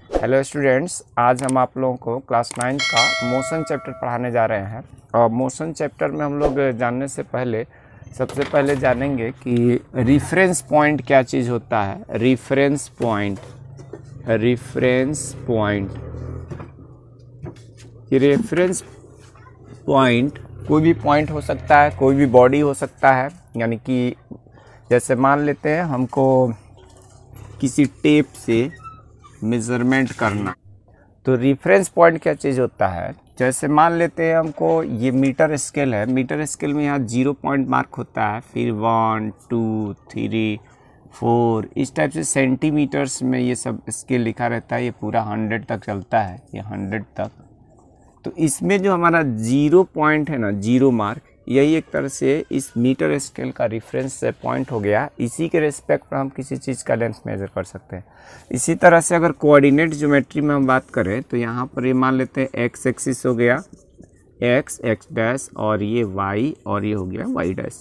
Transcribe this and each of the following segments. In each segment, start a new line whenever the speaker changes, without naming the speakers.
Hello students, आज हम आप लोगों को क्लास 9 का मोशन चैप्टर पढ़ाने जा रहे हैं। और मोशन चैप्टर में हम लोग जानने से पहले सबसे पहले जानेंगे कि रेफरेंस पॉइंट क्या चीज़ होता है। रेफरेंस पॉइंट ये रेफरेंस पॉइंट कोई भी पॉइंट हो सकता है, कोई भी बॉडी हो सकता है। यानी कि जैसे मान लेते हैं हमको किसी टेप से मेज़रमेंट करना, तो रेफरेंस पॉइंट क्या चीज़ होता है। जैसे मान लेते हैं हमको ये मीटर स्केल है, मीटर स्केल में यहाँ 0 पॉइंट मार्क होता है, फिर 1 2 3 4 इस टाइप से सेंटीमीटर्स में ये सब स्केल लिखा रहता है। ये पूरा 100 तक चलता है, ये 100 तक। तो इसमें जो हमारा 0 पॉइंट है ना, 0 मार्क, यही एक तरह से इस मीटर स्केल का रेफरेंस पॉइंट हो गया। इसी के रेस्पेक्ट पर हम किसी चीज़ का लेंथ मेजर कर सकते हैं। इसी तरह से अगर कोऑर्डिनेट ज्योमेट्री में हम बात करें तो यहाँ पर ये मान लेते हैं एक्स एक्सिस हो गया, एक्स डैश, और ये वाई, और ये हो गया वाई डैश।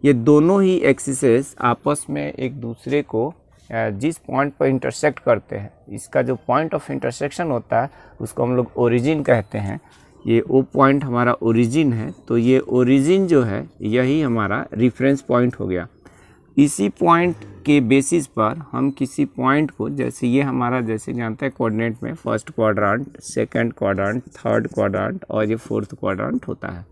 ये दोनों ही एक्सिसेस आपस में एक दूसरे को जिस पॉइंट पर इंटरसेक्ट करते हैं, इसका जो पॉइंट ऑफ इंटरसेक्शन होता है उसको हम लोग ओरिजिन कहते हैं। ये ओ पॉइंट हमारा ओरिजिन है, तो ये ओरिजिन जो है यही हमारा रेफरेंस पॉइंट हो गया। इसी पॉइंट के बेसिस पर हम किसी पॉइंट को, जैसे ये हमारा, जैसे जानते हैं कोऑर्डिनेट में first quadrant, second quadrant, third quadrant और ये फोर्थ क्वाड्रेंट होता है।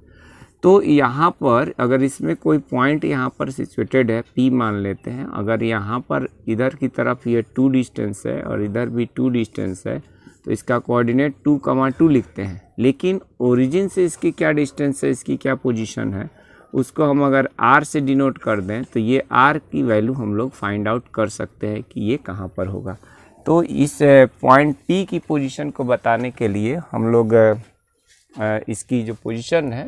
तो यहाँ पर अगर इसमें कोई पॉइंट यहाँ पर सिचुएटेड है, P मान लेते हैं। अगर यहाँ पर इधर की तरफ ये 2 डिस्टेंस है और इधर भी 2 डिस्टेंस है, तो इसका कोऑर्डिनेट 2,2 लिखते हैं। लेकिन ओरिजिन से इसकी क्या डिस्टेंस है, इसकी क्या पोजीशन है, उसको हम अगर R से डिनोट कर दें तो ये R की वैल्यू हम लोग फाइंड आउट कर सकते हैं कि ये कहाँ पर होगा। तो इस पॉइंट P की पोजीशन को बताने के लिए हम लोग इसकी जो पोजीशन है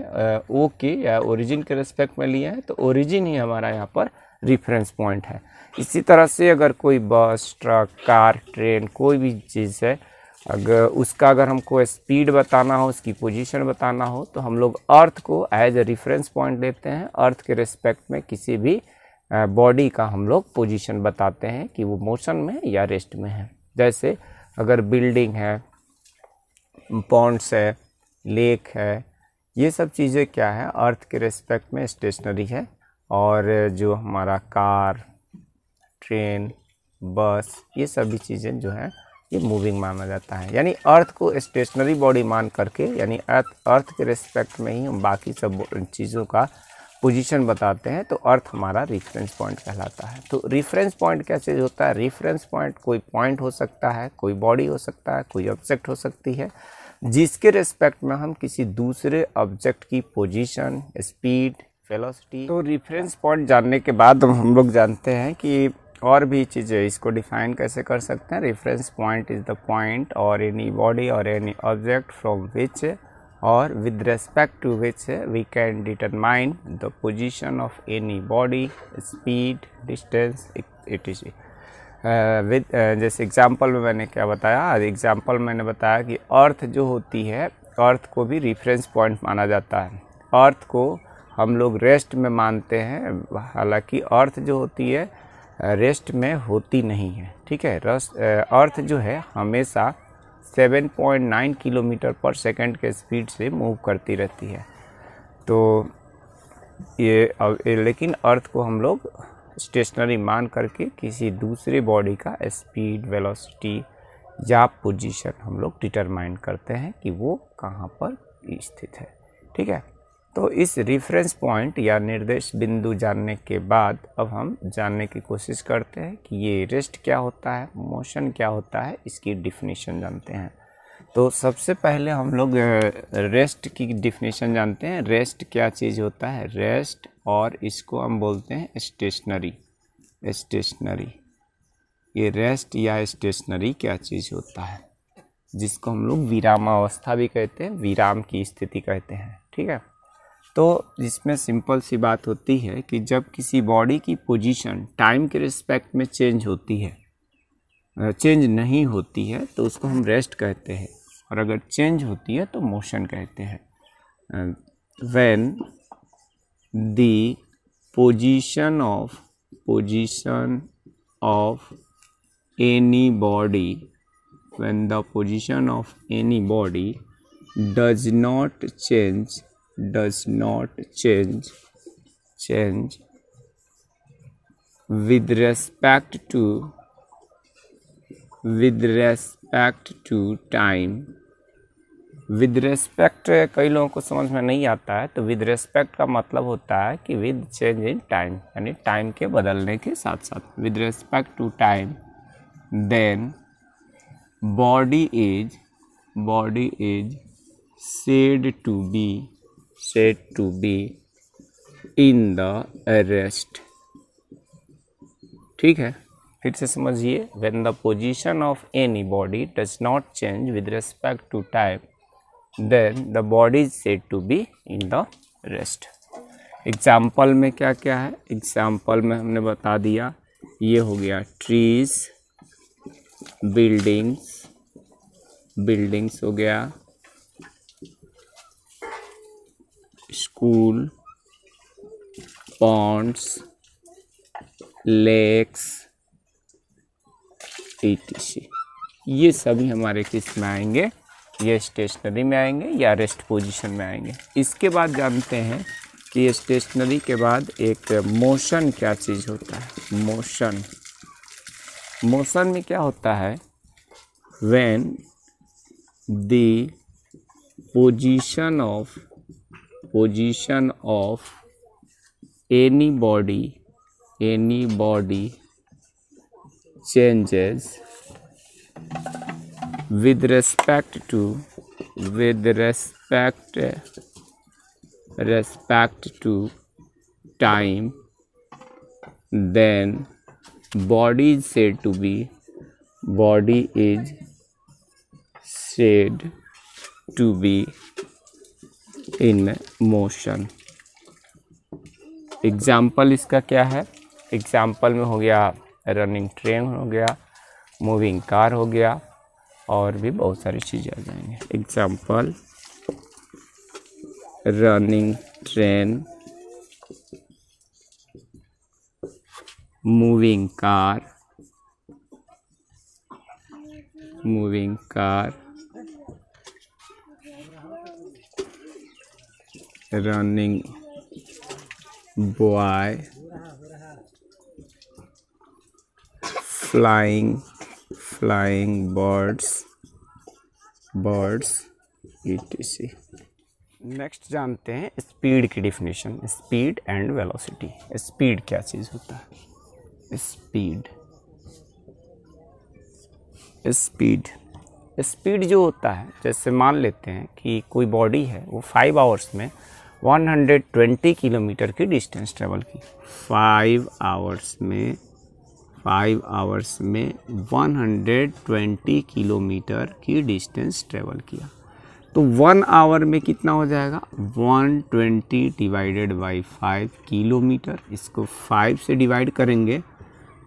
O के या ओरिजिन के रेस्पेक्ट में लिए हैं, तो ओरिजिन ही हमारा यहाँ पर रेफरेंस पॉइंट है। इसी तरह से अगर कोई बस, ट्रक, कार, ट्रेन, कोई भी चीज़ है, अगर हमको स्पीड बताना हो, उसकी पोजीशन बताना हो, तो हम लोग अर्थ को एज ए रेफरेंस पॉइंट लेते हैं। अर्थ के रेस्पेक्ट में किसी भी बॉडी का हम लोग पोजीशन बताते हैं कि वो मोशन में या रेस्ट में है। जैसे अगर बिल्डिंग है, पॉन्ड्स है, लेक है, ये सब चीज़ें क्या है, अर्थ के रेस्पेक्ट में स्टेशनरी है। और जो हमारा कार, ट्रेन, बस, ये सभी चीज़ें जो है ये मूविंग माना जाता है। यानी अर्थ को स्टेशनरी बॉडी मान करके, यानी अर्थ के रेस्पेक्ट में ही हम बाकी सब चीज़ों का पोजीशन बताते हैं, तो अर्थ हमारा रेफरेंस पॉइंट कहलाता है। तो रेफरेंस पॉइंट क्या चीज़ होता है। रेफरेंस पॉइंट कोई पॉइंट हो सकता है, कोई बॉडी हो सकता है, कोई ऑब्जेक्ट हो सकती है, जिसके रेस्पेक्ट में हम किसी दूसरे ऑब्जेक्ट की पोजीशन, स्पीड, वेलोसिटी। तो रेफरेंस पॉइंट जानने के बाद हम लोग जानते हैं कि और भी चीज़ें इसको डिफाइन कैसे कर सकते हैं। Reference point is the point और एनी बॉडी और एनी ऑब्जेक्ट फ्रॉम विच और with respect to which we can determine the position of any body, speed, distance, with जैसे एग्जांपल में मैंने क्या बताया, एग्जांपल मैंने बताया कि अर्थ जो होती है, अर्थ को भी रेफरेंस पॉइंट माना जाता है। अर्थ को हम लोग रेस्ट में मानते हैं, हालांकि अर्थ जो होती है रेस्ट में होती नहीं है। ठीक है, अर्थ जो है हमेशा 7.9 किलोमीटर पर सेकंड के स्पीड से मूव करती रहती है। तो ये लेकिन अर्थ को हम लोग स्टेशनरी मान करके किसी दूसरे बॉडी का स्पीड, वेलोसिटी या पोजीशन हम लोग डिटरमाइन करते हैं कि वो कहाँ पर स्थित है। ठीक है, तो इस रेफरेंस पॉइंट या निर्देश बिंदु जानने के बाद अब हम जानने की कोशिश करते हैं कि ये रेस्ट क्या होता है, मोशन क्या होता है, इसकी डिफिनीशन जानते हैं। तो सबसे पहले हम लोग रेस्ट की डिफिनीशन जानते हैं। रेस्ट क्या चीज़ होता है, रेस्ट, और इसको हम बोलते हैं स्टेशनरी। ये रेस्ट या स्टेशनरी क्या चीज़ होता है, जिसको हम लोग विरामावस्था भी कहते हैं, विराम की स्थिति कहते हैं। ठीक है, तो इसमें सिंपल सी बात होती है कि जब किसी बॉडी की पोजीशन टाइम के रिस्पेक्ट में चेंज होती है, चेंज नहीं होती है, तो उसको हम रेस्ट कहते हैं, और अगर चेंज होती है तो मोशन कहते हैं। When the position of any body when the position of any body does not change with respect to time. With respect कई लोगों को समझ में नहीं आता है, तो विद रेस्पेक्ट का मतलब होता है कि विद चेंज इन टाइम, यानी टाइम के बदलने के साथ साथ, with respect to time, then body is said to be in the rest. ठीक है, फिर से समझिए, when the position of any body does not change with respect to time, then the body is said to be in the rest। Example में क्या क्या है? Example में हमने बता दिया, ये हो गया ट्रीज, बिल्डिंग्स हो गया, स्कूल, पॉन्ड्स, लेक्स, etc। ये सभी हमारे किस में आएंगे? ये स्टेशनरी में आएंगे या रेस्ट पोजीशन में आएंगे। इसके बाद जानते हैं कि स्टेशनरी के बाद एक मोशन क्या चीज़ होता है। मोशन में क्या होता है? When the position of any body changes with respect to time, then body is said to be in motion। Example इसका क्या है? एग्जाम्पल में हो गया रनिंग ट्रेन, हो गया मूविंग कार, हो गया, और भी बहुत सारी चीज़ें आ जाएंगे। Example running train, moving car, running boy, flying birds etc। Next जानते हैं स्पीड की definition, speed and velocity. Speed क्या चीज़ होता है? स्पीड जो होता है, जैसे मान लेते हैं कि कोई बॉडी है, वो 5 आवर्स में 120 किलोमीटर की डिस्टेंस ट्रेवल की। 5 आवर्स में 120 किलोमीटर की डिस्टेंस ट्रेवल किया, तो 1 आवर में कितना हो जाएगा? 120 डिवाइडेड बाई 5 किलोमीटर। इसको 5 से डिवाइड करेंगे,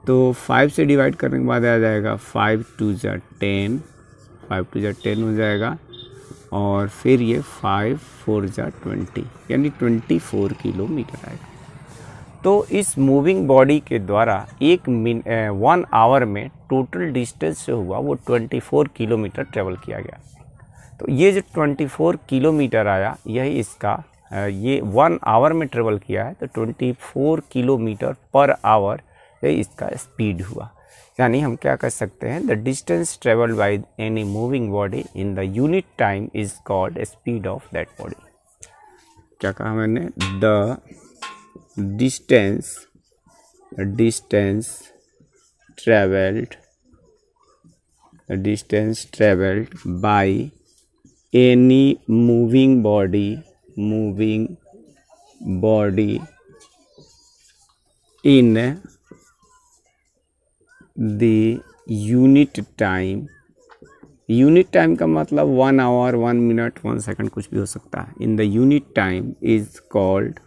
तो 5 से डिवाइड करने के बाद आ जाएगा 5 2 × 10, 5 2 × 10 हो जाएगा, और फिर ये 5 4 × 20, यानी 24 किलोमीटर आएगा। तो इस मूविंग बॉडी के द्वारा 1 आवर में टोटल डिस्टेंस जो हुआ वो 24 किलोमीटर ट्रेवल किया गया। तो ये जो 24 किलोमीटर आया, यही इसका ये 1 आवर में ट्रेवल किया है, तो 24 किलोमीटर पर आवर यही इसका स्पीड हुआ। यानी हम क्या कर सकते हैं? The distance travelled by any moving body in the unit time is called speed of that body. क्या कहा मैंने? The distance traveled by any moving body in the unit time। Unit time का मतलब 1 आवर, 1 मिनट, 1 सेकंड, कुछ भी हो सकता है। इन the unit time is called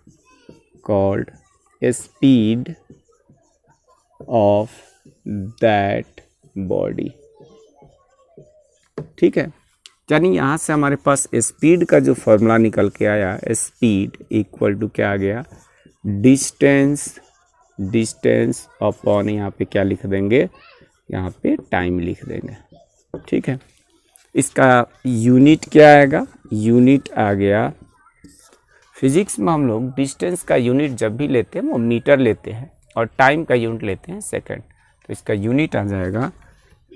speed of that body. ठीक है, यानी यहाँ से हमारे पास स्पीड का जो फॉर्मूला निकल के आया, स्पीड इक्वल टू क्या आ गया? डिस्टेंस अपॉन, यहाँ पे क्या लिख देंगे? यहाँ पे टाइम लिख देंगे। ठीक है। इसका यूनिट क्या आएगा, यूनिट आ गया, फिजिक्स में हम लोग डिस्टेंस का यूनिट जब भी लेते हैं वो मीटर लेते हैं और टाइम का यूनिट लेते हैं सेकंड। तो इसका यूनिट आ जाएगा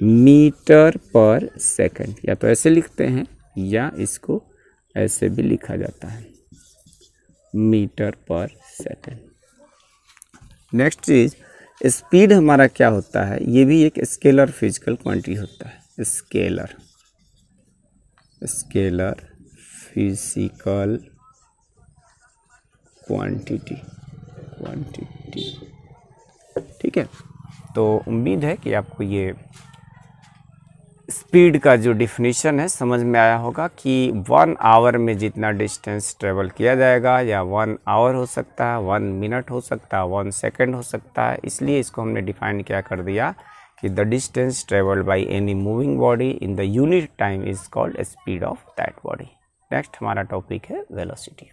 मीटर पर सेकंड, या तो ऐसे लिखते हैं या इसको ऐसे भी लिखा जाता है, मीटर पर सेकंड। नेक्स्ट चीज, स्पीड हमारा क्या होता है, ये भी एक स्केलर फिजिकल क्वांटिटी होता है। स्केलर फिजिकल क्वांटिटी, ठीक है। तो उम्मीद है कि आपको ये स्पीड का जो डिफिनीशन है समझ में आया होगा कि 1 आवर में जितना डिस्टेंस ट्रेवल किया जाएगा, या 1 आवर हो सकता है, 1 मिनट हो सकता है, 1 सेकेंड हो सकता है। इसलिए इसको हमने डिफाइन क्या कर दिया कि the distance travelled by any moving body in the unit time is called speed of that body. Next हमारा टॉपिक है वेलोसिटी।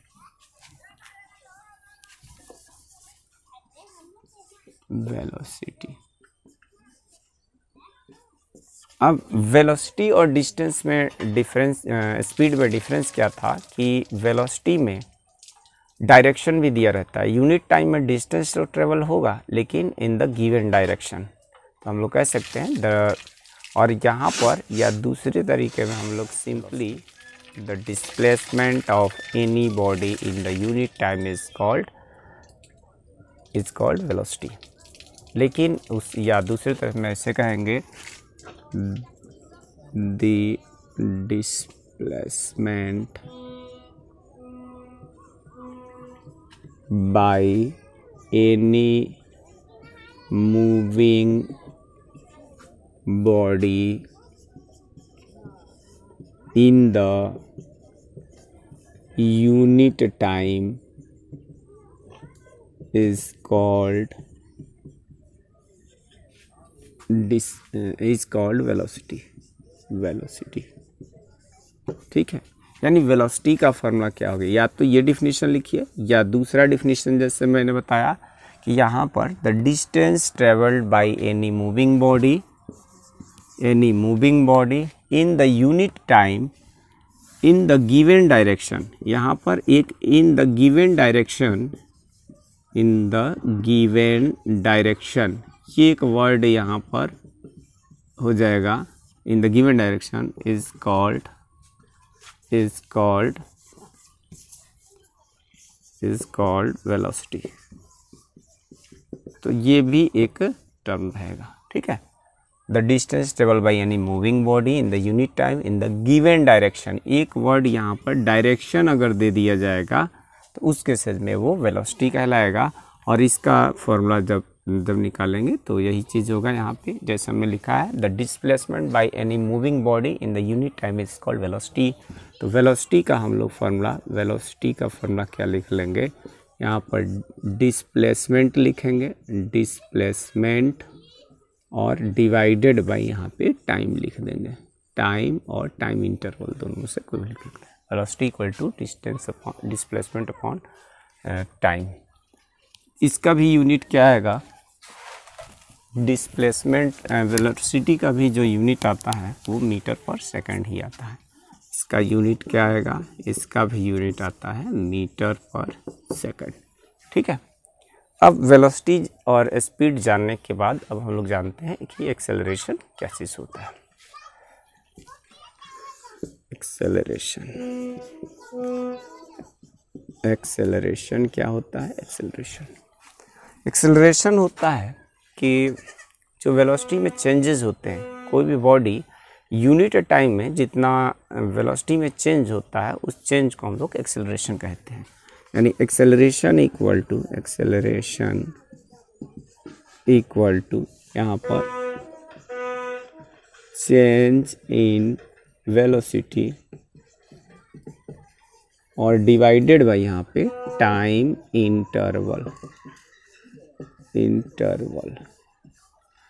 अब वेलोसिटी और डिस्टेंस में डिफरेंस, स्पीड में डिफरेंस क्या था कि वेलोसिटी में डायरेक्शन भी दिया रहता है। यूनिट टाइम में डिस्टेंस तो ट्रेवल होगा लेकिन इन द गिवन डायरेक्शन, तो हम लोग कह सकते हैं और यहाँ पर या दूसरे तरीके में हम लोग simply the displacement of any body in the unit time is called velocity. लेकिन उस या दूसरी तरफ में ऐसे कहेंगे the displacement by any moving body in the unit time is called velocity। ठीक है, यानी वेलोसिटी का फॉर्मूला क्या हो गया, या तो ये डिफिनीशन लिखिए या दूसरा डिफिनीशन जैसे मैंने बताया कि यहाँ पर the distance travelled by any moving body in the unit time in the given direction. यहाँ पर एक इन द गिवन डायरेक्शन, ये एक वर्ड यहाँ पर हो जाएगा। In the given direction is called velocity. तो ये भी एक टर्म रहेगा, ठीक है। The distance travel by any moving body in the unit time in the given direction, एक वर्ड यहाँ पर डायरेक्शन अगर दे दिया जाएगा तो उस केसेस में वो वेलोसिटी कहलाएगा। और इसका फॉर्मूला जब निकालेंगे तो यही चीज़ होगा यहाँ पे जैसे हमने लिखा है, the displacement by any moving body in the unit time is called velocity. तो वेलोसिटी का हम लोग फॉर्मूला क्या लिख लेंगे, यहाँ पर डिस्प्लेसमेंट लिखेंगे, डिस्प्लेसमेंट और डिवाइडेड बाय यहाँ पे टाइम लिख देंगे, टाइम और टाइम इंटरवल दोनों में से कोई भी लिख देंगे। Velocity equal to displacement upon time. इसका भी यूनिट क्या आएगा, डिस्प्लेसमेंट वेलोसिटी का भी जो यूनिट आता है वो मीटर पर सेकंड ही आता है। इसका यूनिट क्या आएगा, इसका भी यूनिट आता है मीटर पर सेकंड, ठीक है। अब वेलोसिटी और स्पीड जानने के बाद अब हम लोग जानते हैं कि एक्सेलरेशन क्या चीज़ होता है। एक्सेलरेशन क्या होता है, एक्सेलरेशन होता है कि जो वेलोसिटी में चेंजेस होते हैं, कोई भी बॉडी यूनिट टाइम में जितना वेलोसिटी में चेंज होता है उस चेंज को हम लोग एक्सेलरेशन कहते हैं। यानी एक्सेलरेशन इक्वल टू यहाँ पर चेंज इन वेलोसिटी और डिवाइडेड बाय यहाँ पे टाइम इंटरवल,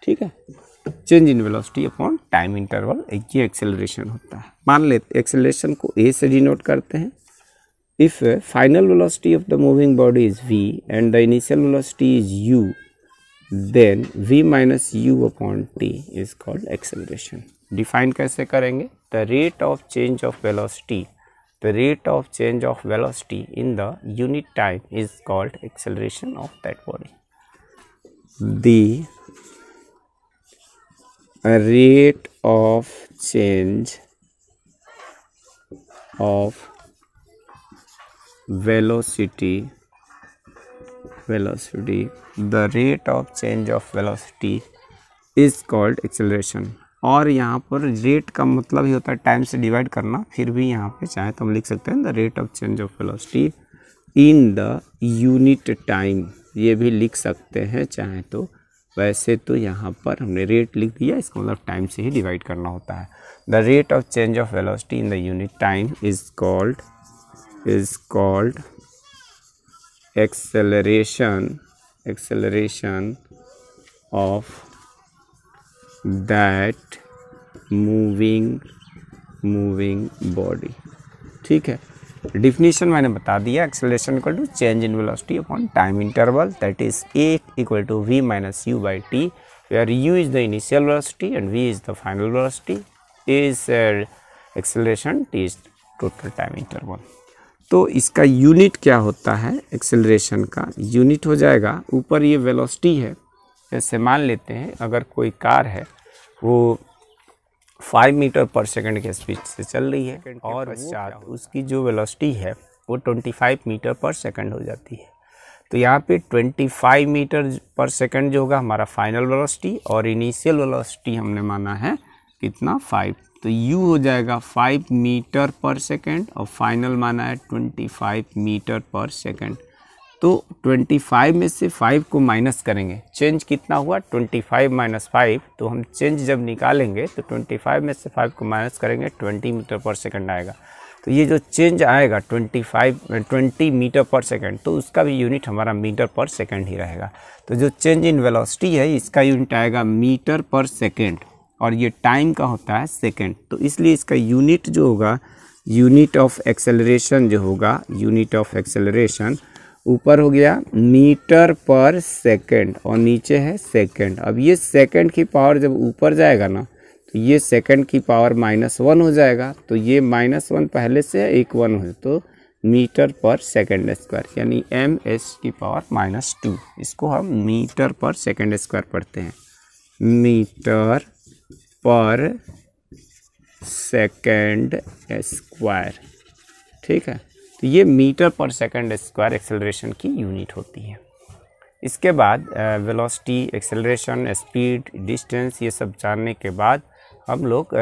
ठीक है। Change in velocity upon time interval, ये एक्सेलरेशन होता है। मान लेते एक्सेलरेशन को ए से डिनोट करते हैं। If final velocity of the moving body is v and the initial velocity is u, then v minus u upon t is called acceleration। Define कैसे करेंगे? The rate of change of velocity, the rate of change of velocity in the unit time is called acceleration of that body. The rate of change of velocity, the rate of change of velocity is called acceleration. और यहाँ पर rate का मतलब ही होता है time से divide करना, फिर भी यहाँ पे चाहे तो हम लिख सकते हैं the rate of change of velocity in the unit time, ये भी लिख सकते हैं चाहे तो। वैसे तो यहाँ पर हमने रेट लिख दिया, इसका मतलब टाइम से ही डिवाइड करना होता है। The rate of change of velocity in the unit time is called acceleration of that moving body। ठीक है, डिफिनीशन मैंने बता दिया। Acceleration equal to change in velocity upon time interval, that is a equal to v minus u by t, where u is the initial velocity and v is the final velocity, is acceleration, t is total time interval. तो इसका unit क्या होता है? Acceleration का unit हो जाएगा, ऊपर ये वेलोसिटी है, जैसे मान लेते हैं अगर कोई कार है वो 5 मीटर पर सेकंड के स्पीड से चल रही है और पश्चात उसकी जो वेलोसिटी है वो 25 मीटर पर सेकंड हो जाती है, तो यहाँ पे 25 मीटर पर सेकंड जो होगा हमारा फाइनल वेलोसिटी, और इनिशियल वेलोसिटी हमने माना है कितना 5, तो u हो जाएगा 5 मीटर पर सेकंड और फाइनल माना है 25 मीटर पर सेकंड। तो 25 में से 5 को माइनस करेंगे, चेंज कितना हुआ 25 माइनस 5, तो हम चेंज जब निकालेंगे तो 25 में से 5 को माइनस करेंगे 20 मीटर पर सेकंड आएगा। तो ये जो चेंज आएगा 20 मीटर पर सेकंड, तो उसका भी यूनिट हमारा मीटर पर सेकंड ही रहेगा। तो जो चेंज इन वेलोसिटी है इसका यूनिट आएगा मीटर पर सेकंड, और ये टाइम का होता है सेकंड, तो इसलिए इसका यूनिट जो होगा, यूनिट ऑफ एक्सेलरेशन जो होगा, यूनिट ऑफ एक्सेलरेशन ऊपर हो गया मीटर पर सेकंड और नीचे है सेकंड। अब ये सेकंड की पावर जब ऊपर जाएगा ना, तो ये सेकंड की पावर -1 हो जाएगा, तो ये -1 पहले से है, एक 1 हो, तो मीटर पर सेकंड स्क्वायर, यानी ms की पावर -2, इसको हम मीटर पर सेकंड स्क्वायर पढ़ते हैं, मीटर पर सेकंड स्क्वायर। ठीक है, तो ये मीटर पर सेकंड स्क्वायर एक्सेलरेशन की यूनिट होती है। इसके बाद वेलोसिटी, एक्सेलरेशन, स्पीड, डिस्टेंस, ये सब जानने के बाद हम लोग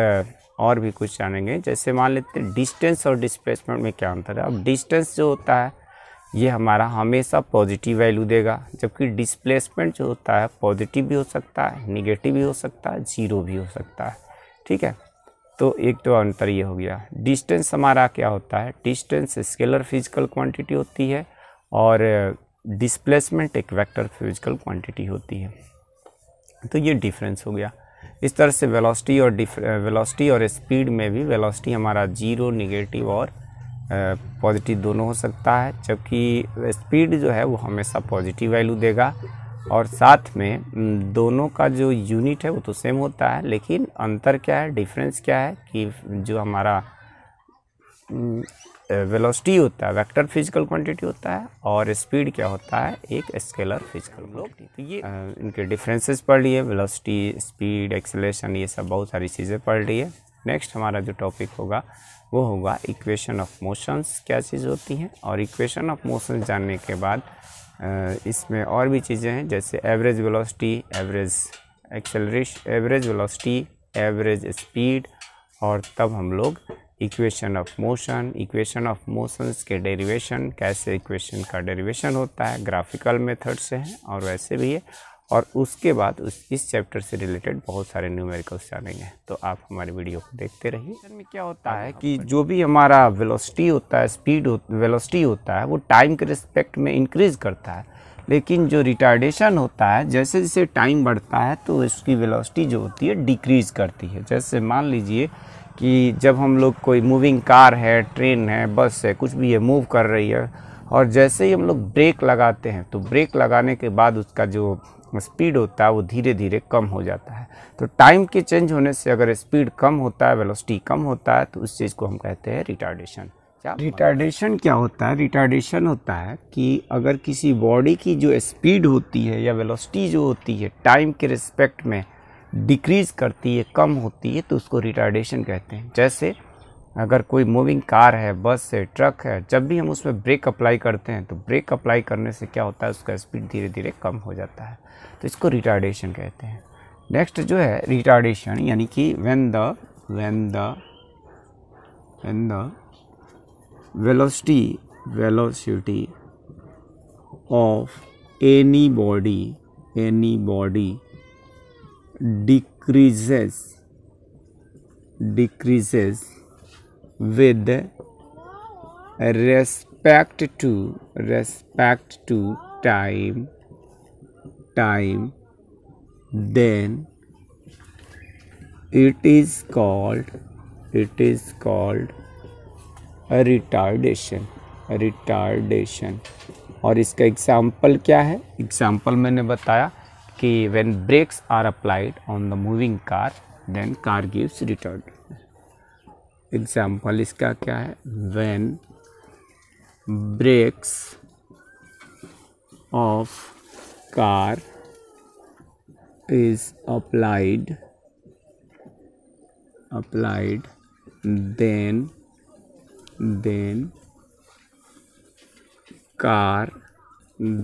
और भी कुछ जानेंगे। जैसे मान लेते हैं डिस्टेंस और डिस्प्लेसमेंट में क्या अंतर है। अब डिस्टेंस जो होता है ये हमारा हमेशा पॉजिटिव वैल्यू देगा, जबकि डिस्प्लेसमेंट जो होता है पॉजिटिव भी हो सकता है, निगेटिव भी हो सकता है, जीरो भी हो सकता है। ठीक है, तो एक तो अंतर ये हो गया। डिस्टेंस हमारा क्या होता है, डिस्टेंस स्केलर फिजिकल क्वांटिटी होती है और डिस्प्लेसमेंट एक वेक्टर फिजिकल क्वांटिटी होती है। तो ये डिफरेंस हो गया। इस तरह से वेलोसिटी और स्पीड में भी वेलोसिटी हमारा जीरो, निगेटिव और पॉजिटिव दोनों हो सकता है, जबकि स्पीड जो है वो हमेशा पॉजिटिव वैल्यू देगा। और साथ में दोनों का जो यूनिट है वो तो सेम होता है, लेकिन अंतर क्या है, डिफरेंस क्या है कि जो हमारा वेलोसिटी होता है वेक्टर फिजिकल क्वांटिटी होता है और स्पीड क्या होता है, एक स्केलर फिजिकल क्वांटिटी। तो ये इनके डिफरेंसेस पढ़ लिए, वेलोसिटी, स्पीड, एक्सेलरेशन, ये सब बहुत सारी चीज़ें पढ़ लिए। नेक्स्ट हमारा जो टॉपिक होगा वो होगा इक्वेशन ऑफ मोशंस, क्या चीज़ होती हैं। और इक्वेशन ऑफ मोशंस जानने के बाद इसमें और भी चीज़ें हैं, जैसे average velocity, average acceleration, average velocity, average speed, और तब हम लोग equation of motion, equation of motions के डेरिवेशन, कैसे इक्वेशन का डेरिवेशन होता है, ग्राफिकल मेथड से है और वैसे भी है। और उसके बाद इस चैप्टर से रिलेटेड बहुत सारे न्यूमेरिकल्स जानेंगे, तो आप हमारे वीडियो को देखते रहिए। में क्या होता है कि जो भी हमारा वेलोसिटी होता है, स्पीड वेलोसिटी होता है, वो टाइम के रिस्पेक्ट में इंक्रीज करता है, लेकिन जो रिटार्डेशन होता है, जैसे जैसे टाइम बढ़ता है तो इसकी वेलोसिटी जो होती है डिक्रीज करती है। जैसे मान लीजिए कि जब हम लोग कोई मूविंग कार है, ट्रेन है, बस है, कुछ भी है, मूव कर रही है, और जैसे ही हम लोग ब्रेक लगाते हैं तो ब्रेक लगाने के बाद उसका जो स्पीड होता है वो धीरे धीरे कम हो जाता है। तो टाइम के चेंज होने से अगर स्पीड कम होता है, वेलोसिटी कम होता है, तो उस चीज़ को हम कहते हैं रिटार्डेशन। रिटार्डेशन क्या होता है? रिटार्डेशन होता है कि अगर किसी बॉडी की जो स्पीड होती है या वेलोसिटी जो होती है टाइम के रिस्पेक्ट में डिक्रीज़ करती है, कम होती है, तो उसको रिटार्डेशन कहते हैं। जैसे अगर कोई मूविंग कार है, बस है, ट्रक है, जब भी हम उसमें ब्रेक अप्लाई करते हैं तो ब्रेक अप्लाई करने से क्या होता है, उसका स्पीड धीरे धीरे कम हो जाता है, तो इसको रिटार्डेशन कहते हैं। नेक्स्ट जो है रिटार्डेशन, यानी कि when the velocity of any body decreases with respect to time, then it is called a retardation। और इसका एग्जाम्पल क्या है? एग्जाम्पल मैंने बताया कि when brakes are applied on the moving car then car gives retardation। Example इसका क्या है? when brakes of car is applied then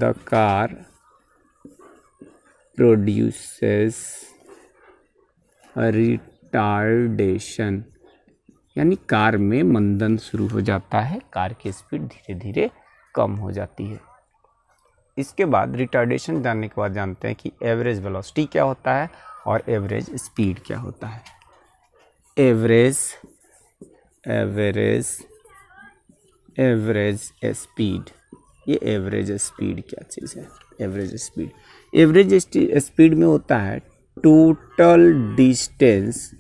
the car produces a retardation, यानी कार में मंदन शुरू हो जाता है, कार की स्पीड धीरे धीरे कम हो जाती है। इसके बाद रिटार्डेशन जानने के बाद जानते हैं कि एवरेज वेलोसिटी क्या होता है और एवरेज स्पीड क्या होता है। एवरेज स्पीड, ये एवरेज स्पीड क्या चीज़ है? एवरेज स्पीड में होता है total distance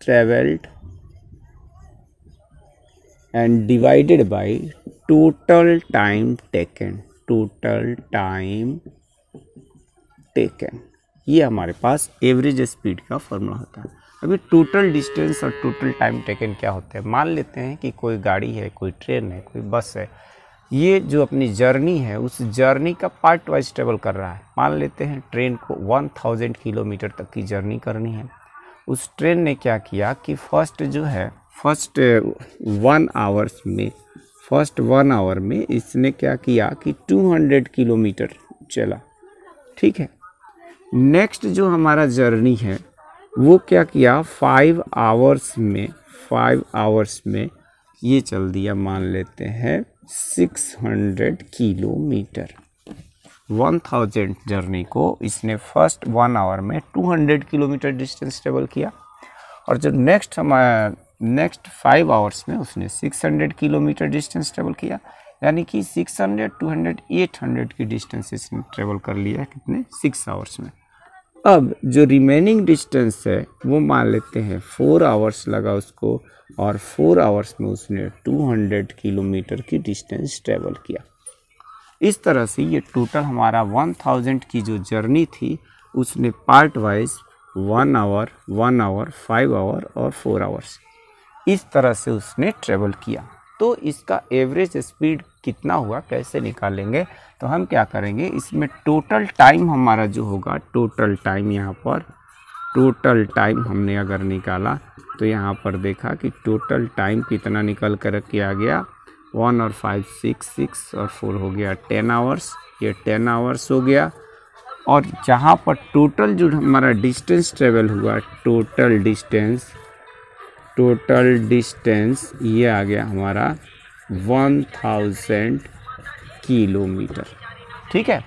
travelled and divided by total time taken. ये हमारे पास एवरेज स्पीड का फॉर्मूला होता है। अभी टोटल डिस्टेंस और टोटल टाइम टेकन क्या होते हैं? मान लेते हैं कि कोई गाड़ी है, कोई ट्रेन है, कोई बस है, ये जो अपनी जर्नी है उस जर्नी का पार्ट वाइज ट्रेवल कर रहा है। मान लेते हैं ट्रेन को 1000 किलोमीटर तक की जर्नी करनी है। उस ट्रेन ने क्या किया कि फर्स्ट 1 आवर में इसने क्या किया कि 200 किलोमीटर चला, ठीक है। नेक्स्ट जो हमारा जर्नी है वो क्या किया, 5 आवर्स में ये चल दिया, मान लेते हैं 600 किलोमीटर। 1000 जर्नी को इसने फर्स्ट 1 आवर में 200 किलोमीटर डिस्टेंस ट्रेवल किया, और जो नेक्स्ट 5 आवर्स में उसने 600 किलोमीटर डिस्टेंस ट्रेवल किया, यानी कि 600, 200, 800 की डिस्टेंस इसने ट्रेवल कर लिया कितने, 6 आवर्स में। अब जो रिमेनिंग डिस्टेंस है वो मान लेते हैं 4 आवर्स लगा उसको, और 4 आवर्स में उसने 200 किलोमीटर की डिस्टेंस ट्रेवल किया। इस तरह से ये टोटल हमारा 1000 की जो जर्नी थी उसने पार्ट वाइज 1 आवर, 5 आवर और 4 आवर्स इस तरह से उसने ट्रेवल किया। तो इसका एवरेज स्पीड कितना हुआ कैसे निकालेंगे? तो हम क्या करेंगे, इसमें टोटल टाइम हमारा जो होगा, टोटल टाइम, यहाँ पर टोटल टाइम हमने अगर निकाला तो यहाँ पर देखा कि टोटल टाइम कितना निकल कर के आ गया, 1 और 5 6 और 4 हो गया 10 आवर्स, ये 10 आवर्स हो गया। और जहाँ पर टोटल जो हमारा डिस्टेंस ट्रेवल हुआ, टोटल डिस्टेंस ये आ गया हमारा 1000 किलोमीटर, ठीक है।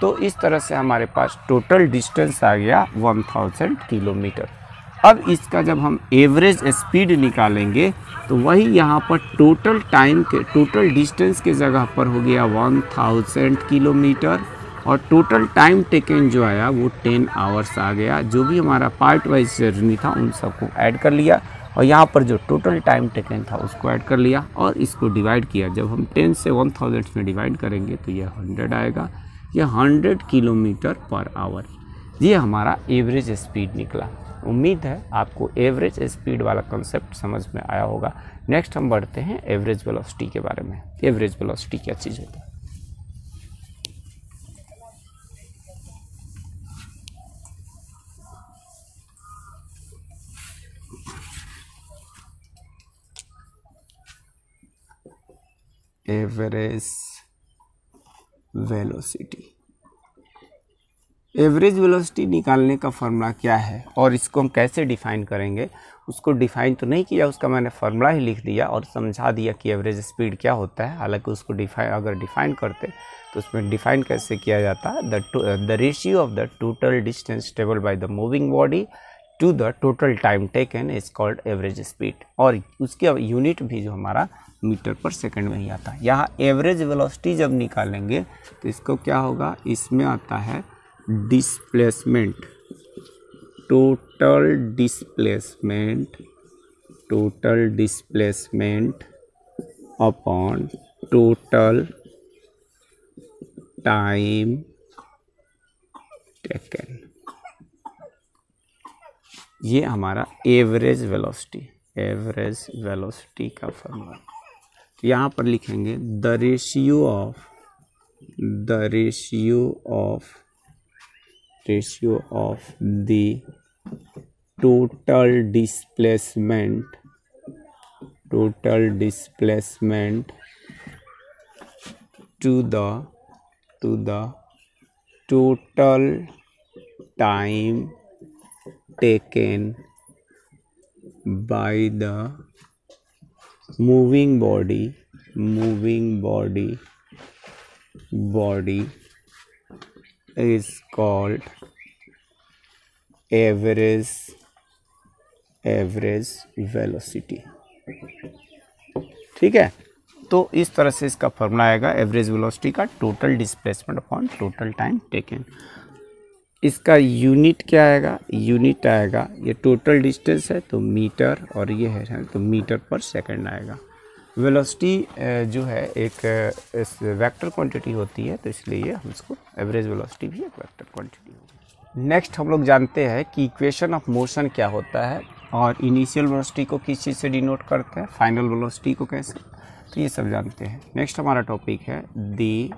तो इस तरह से हमारे पास टोटल डिस्टेंस आ गया 1000 किलोमीटर। अब इसका जब हम एवरेज स्पीड निकालेंगे तो वही यहाँ पर टोटल टाइम के, टोटल डिस्टेंस के जगह पर हो गया 1000 किलोमीटर, और टोटल टाइम टेकन जो आया वो 10 आवर्स आ गया। जो भी हमारा पार्ट वाइज जर्नी था उन सबको ऐड कर लिया, और यहाँ पर जो टोटल टाइम टेकन था उसको ऐड कर लिया और इसको डिवाइड किया। जब हम 10 से 1000 में डिवाइड करेंगे तो यह 100 आएगा। ये 100 किलोमीटर पर आवर, ये हमारा एवरेज स्पीड निकला। उम्मीद है आपको एवरेज स्पीड वाला कॉन्सेप्ट समझ में आया होगा। नेक्स्ट हम बढ़ते हैं एवरेज वेलोसिटी के बारे में। एवरेज वेलोसिटी क्या चीज़ होती है? एवरेज वेलोसिटी, एवरेज वेलोसिटी निकालने का फॉर्मूला क्या है और इसको हम कैसे डिफाइन करेंगे, उसको डिफाइन तो नहीं किया, उसका मैंने फार्मूला ही लिख दिया और समझा दिया कि एवरेज स्पीड क्या होता है। हालांकि उसको अगर डिफाइन करते तो उसमें डिफाइन कैसे किया जाता है, the ratio of the total distance travelled by the moving body to the total time taken is called average speed, और उसकी यूनिट भी जो हमारा मीटर पर सेकंड में ही आता है। यहाँ एवरेज वेलोसिटी जब निकालेंगे तो इसको क्या होगा, इसमें आता है displacement, total displacement upon total time taken, ये हमारा एवरेज वेलोसिटी का फॉर्मूला। तो यहाँ पर लिखेंगे the ratio of the total displacement to the total time taken by the moving body is called average velocity। ठीक है, तो इस तरह से इसका फॉर्मूला आएगा एवरेज वेलोसिटी का, total displacement upon total time taken. इसका यूनिट क्या आएगा, यूनिट आएगा, ये टोटल डिस्टेंस है तो मीटर और ये है तो मीटर पर सेकंड आएगा। वेलोसिटी जो है एक वेक्टर क्वांटिटी होती है, तो इसलिए हम इसको एवरेज वेलोसिटी भी एक वेक्टर क्वांटिटी होगी। नेक्स्ट हम लोग जानते हैं कि इक्वेशन ऑफ मोशन क्या होता है और इनिशियल वेलोसिटी को किस चीज़ से डिनोट करते हैं, फाइनल वेलोसिटी को कैसे, तो ये सब जानते हैं। नेक्स्ट हमारा टॉपिक है the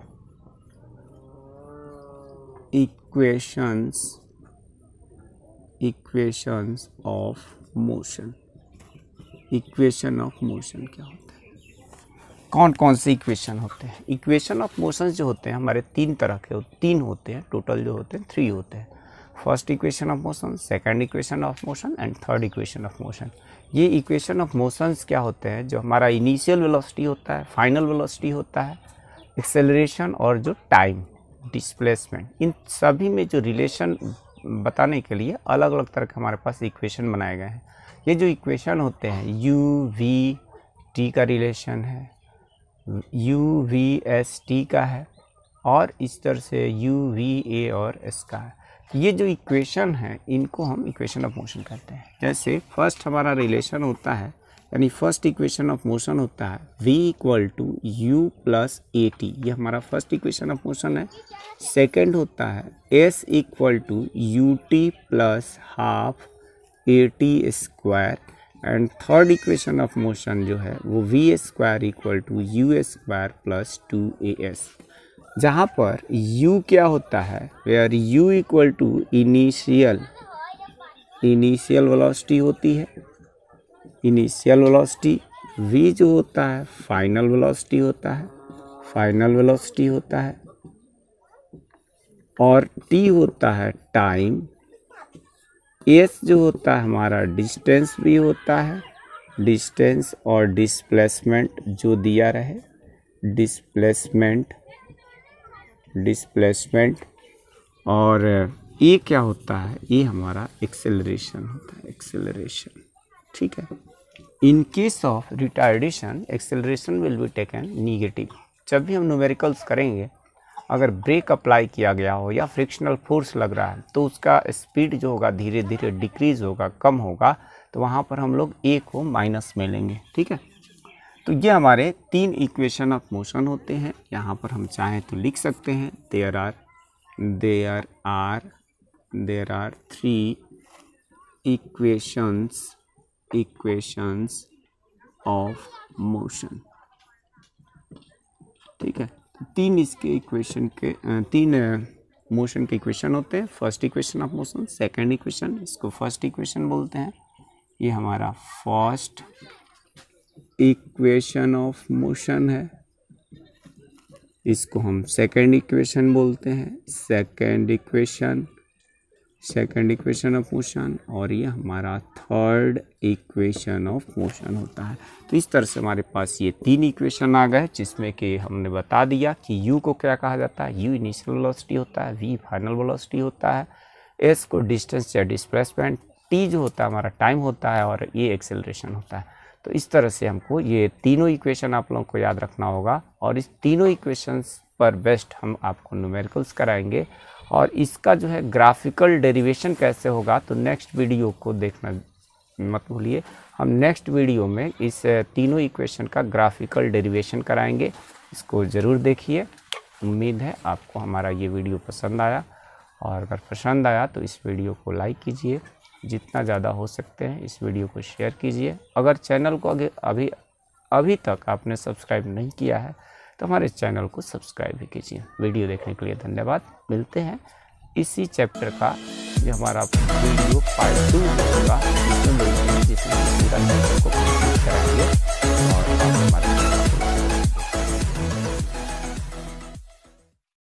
equations of motion. Equation of motion क्या होता है, कौन कौन से इक्वेशन होते हैं? इक्वेशन ऑफ मोशन जो होते हैं हमारे तीन होते हैं टोटल, जो होते हैं 3 होते हैं। First equation of motion, second equation of motion and third equation of motion. ये इक्वेशन ऑफ मोशंस क्या होते हैं, जो हमारा इनिशियल वेलोसिटी होता है, फाइनल वेलोसिटी होता है, एक्सेलरेशन और जो टाइम डिस्प्लेसमेंट, इन सभी में जो रिलेशन बताने के लिए अलग अलग तरह के हमारे पास इक्वेशन बनाए गए हैं। ये जो इक्वेशन होते हैं यू वी टी का रिलेशन है, यू वी एस टी का है, और इस तरह से यू वी ए और एस का है। ये जो इक्वेशन है इनको हम इक्वेशन ऑफ मोशन कहते हैं। जैसे फर्स्ट हमारा रिलेशन होता है, यानी फर्स्ट इक्वेशन ऑफ मोशन होता है v equal to u plus a t, ये हमारा फर्स्ट इक्वेशन ऑफ मोशन है। सेकंड होता है s equal to u t plus half a t square, and third equation of motion जो है वो v square equal to u square plus 2as, जहाँ पर u क्या होता है, where u equal to initial velocity होती है, इनिशियल वेलोसिटी, v जो होता है फाइनल वेलोसिटी होता है, और t होता है टाइम, s जो होता है हमारा डिस्टेंस भी होता है, डिस्टेंस और डिस्प्लेसमेंट जो दिया रहे, डिस्प्लेसमेंट, और ये क्या होता है, ये हमारा एक्सेलरेशन होता है, एक्सेलरेशन। ठीक है, in case of retardation acceleration will be taken negative. जब भी हम न्यूमेरिकल्स करेंगे, अगर ब्रेक अप्लाई किया गया हो या फ्रिक्शनल फोर्स लग रहा है तो उसका स्पीड जो होगा धीरे धीरे डिक्रीज होगा, कम होगा, तो वहाँ पर हम लोग ए को माइनस में लेंगे। ठीक है, तो ये हमारे 3 इक्वेशन ऑफ मोशन होते हैं। यहाँ पर हम चाहें तो लिख सकते हैं there are 3 equations of motion. ठीक है, 3 इसके इक्वेशन के 3 मोशन के इक्वेशन होते हैं। First equation of motion, second equation, इसको फर्स्ट इक्वेशन बोलते हैं। ये हमारा फर्स्ट इक्वेशन ऑफ मोशन है, इसको हम सेकंड इक्वेशन बोलते हैं, सेकंड इक्वेशन ऑफ मोशन। और ये हमारा थर्ड इक्वेशन ऑफ मोशन होता है। तो इस तरह से हमारे पास ये 3 इक्वेशन आ गए, जिसमें कि हमने बता दिया कि u को क्या कहा जाता है। u इनिशियल वेलोसिटी होता है, v फाइनल वेलोसिटी होता है, s को डिस्टेंस या डिस्प्लेसमेंट, t जो होता है हमारा टाइम होता है, और ये एक्सेलरेशन होता है। तो इस तरह से हमको ये तीनों इक्वेशन आप लोगों को याद रखना होगा, और इस तीनों इक्वेशंस पर बेस्ट हम आपको न्यूमेरिकल्स कराएंगे। और इसका जो है ग्राफिकल डेरिवेशन कैसे होगा, तो नेक्स्ट वीडियो को देखना मत भूलिए। हम नेक्स्ट वीडियो में इस तीनों इक्वेशन का ग्राफिकल डेरिवेशन कराएंगे, इसको ज़रूर देखिए। उम्मीद है आपको हमारा ये वीडियो पसंद आया, और अगर पसंद आया तो इस वीडियो को लाइक कीजिए, जितना ज़्यादा हो सकते हैं इस वीडियो को शेयर कीजिए। अगर चैनल को अभी तक आपने सब्सक्राइब नहीं किया है तो हमारे चैनल को सब्सक्राइब भी कीजिए। वीडियो देखने के लिए धन्यवाद। मिलते हैं इसी चैप्टर का जो हमारा वीडियो